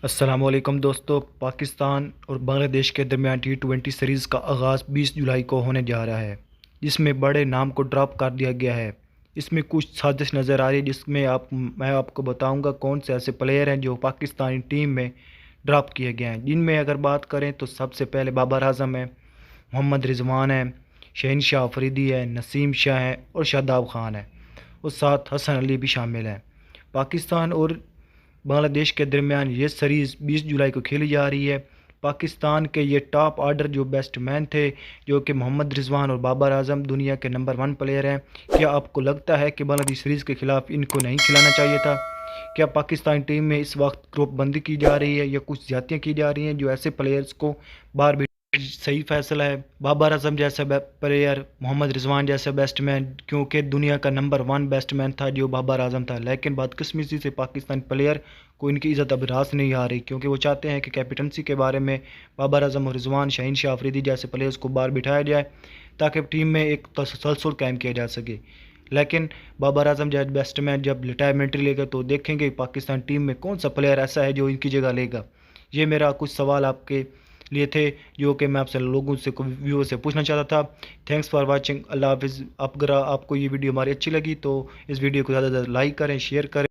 السلام علیکم دوستو، پاکستان اور بنگلہ دیش کے درمیان T20 سیریز کا آغاز 20 جولائی کو ہونے جا رہا ہے، جس میں بڑے نام کو ڈراپ کر دیا گیا ہے۔ اس میں کچھ سازش نظر آ رہی ہے، جس میں میں آپ کو بتاؤں گا کون سے ایسے پلیئر ہیں جو پاکستانی ٹیم میں ڈراپ کیے گئے ہیں۔ جن میں اگر بات کریں تو سب سے پہلے بابر اعظم ہے، محمد رضوان ہے، شہنشاہ افریدی ہے، نسیم شاہ ہے اور شاداب خان ہے، اور ساتھ حسن علی بھی شامل ہیں۔ پاکستان اور بنگلہ دیش کے درمیان یہ سیریز 20 جولائی کو کھیلی جا رہی ہے۔ پاکستان کے یہ ٹاپ آرڈر جو بیسٹ مین تھے، جو کہ محمد رضوان اور بابر اعظم دنیا کے نمبر 1 پلیئر ہیں، کیا آپ کو لگتا ہے کہ بنگلہ دیش سیریز کے خلاف ان کو نہیں کھلانا چاہیے تھا؟ کیا پاکستان ٹیم میں اس وقت گروپ بندی کی جا رہی ہے یا کچھ زیادتیاں کی جا رہی ہیں جو ایسے پلیئرز کو باہر بھی؟ صحیح فیصلہ ہے، بابر اعظم جیسا پلیئر، محمد رضوان جیسا بیسٹ مین، کیونکہ دنیا کا نمبر 1 بیسٹ مین تھا جو بابر اعظم تھا، لیکن بدقسمتی سے پاکستان پلیئر کو ان کی عزت اب راس نہیں آ رہی، کیونکہ وہ چاہتے ہیں کہ کیپٹنسی کے بارے میں بابر اعظم اور رضوان، شہنشاہ افریدی جیسے پلیئرز کو باہر بٹھایا جائے تاکہ ٹیم میں ایک تسلسل قائم کیا جا سکے۔ لیکن بابر اعظم جیسے بیسٹ مین جب ریٹائرمنٹ لے گا تو دیکھیں گے پاکستان ٹیم میں کون سا پلیئر ایسا ہے جو ان کی جگہ لے گا۔ یہ میرا کچھ سوال آپ کے لیے تھے جو کہ میں آپ سے لوگوں سے ویور سے پوچھنا چاہتا تھا۔ تھینکس فار واچنگ، اللہ حافظ۔ اگر آپ کو یہ ویڈیو ہماری اچھی لگی تو اس ویڈیو کو زیادہ سے زیادہ لائک کریں، شیئر کریں۔